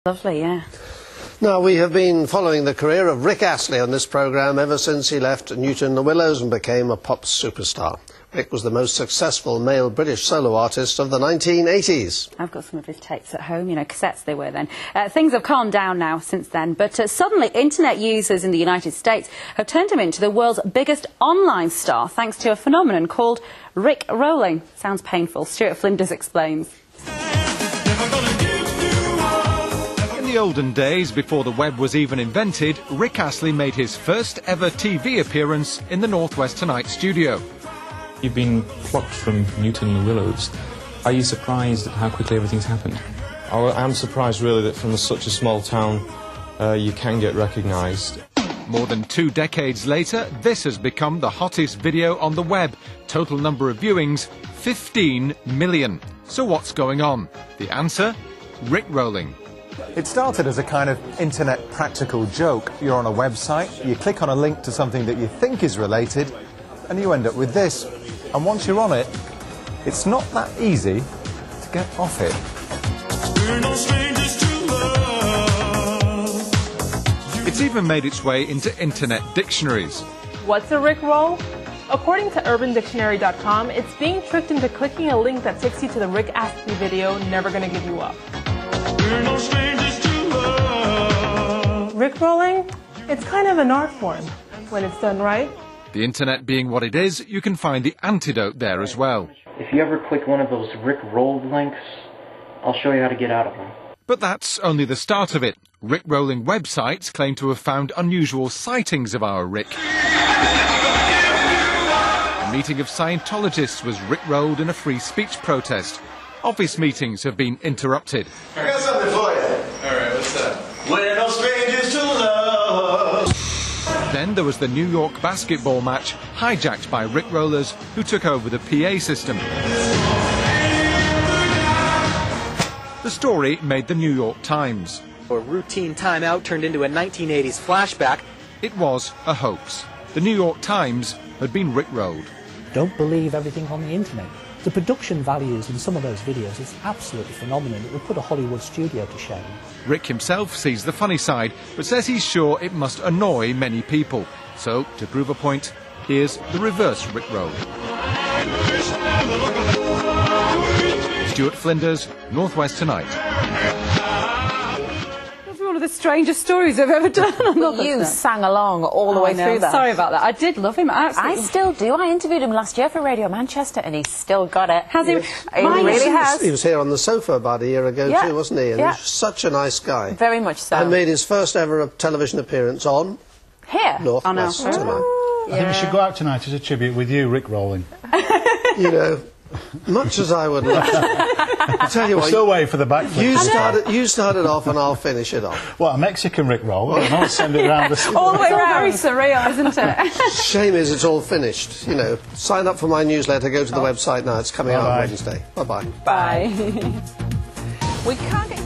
Lovely, yeah. Now, we have been following the career of Rick Astley on this programme ever since he left Newton in the Willows and became a pop superstar. Rick was the most successful male British solo artist of the 1980s. I've got some of his tapes at home, you know, cassettes they were then. Things have calmed down now since then, but suddenly internet users in the United States have turned him into the world's biggest online star thanks to a phenomenon called Rickrolling. Sounds painful. Stuart Flinders explains. In the olden days, before the web was even invented, Rick Astley made his first ever TV appearance in the Northwest Tonight studio. You've been plucked from Newton in the Willows. Are you surprised at how quickly everything's happened? I'm surprised really that from such a small town you can get recognised. More than 2 decades later, this has become the hottest video on the web. Total number of viewings, 15 million. So what's going on? The answer? Rickrolling. It started as a kind of internet practical joke. You're on a website, you click on a link to something that you think is related, and you end up with this. And once you're on it, it's not that easy to get off it. We're no strangers to love. It's even made its way into internet dictionaries. What's a Rickroll? According to UrbanDictionary.com, it's being tricked into clicking a link that takes you to the Rick Astley video, Never Gonna Give You Up. We're no strangers to love. Rickrolling? It's kind of an art form when it's done right. The internet being what it is, you can find the antidote there as well. If you ever click one of those Rickrolled links, I'll show you how to get out of them. But that's only the start of it. Rickrolling websites claim to have found unusual sightings of our Rick. A meeting of Scientologists was rickrolled in a free speech protest. Office meetings have been interrupted. I got something for you. All right, what's that? We're no strangers to love. Then there was the New York basketball match, hijacked by rickrollers who took over the PA system. The story made the New York Times. A routine timeout turned into a 1980s flashback. It was a hoax. The New York Times had been rickrolled. Don't believe everything on the internet. The production values in some of those videos is absolutely phenomenal. It would put a Hollywood studio to shame. Rick himself sees the funny side, but says he's sure it must annoy many people. So, to prove a point, here's the reverse Rickroll. Stuart Flinders, Northwest Tonight. One of the strangest stories I've ever done. You sang along all the way through that. Sorry about that. I did love him. I still do. I interviewed him last year for Radio Manchester and he's still got it. Has he? He really has. He was here on the sofa about a year ago too, wasn't he? And he was such a nice guy. Very much so. And made his first ever television appearance on... Here? Northwest Tonight. I think we should go out tonight as a tribute with you, Rickrolling. You know, much as I would love to. I tell you what, still waiting for the backflip. You started off and I'll finish it off. What, a Mexican Rickroll? And I'll send it around the... all the way around. It's very surreal, isn't it? Shame is it's all finished. You know, sign up for my newsletter, go to the website now. It's coming out on Wednesday. Bye-bye. Bye. We can't get...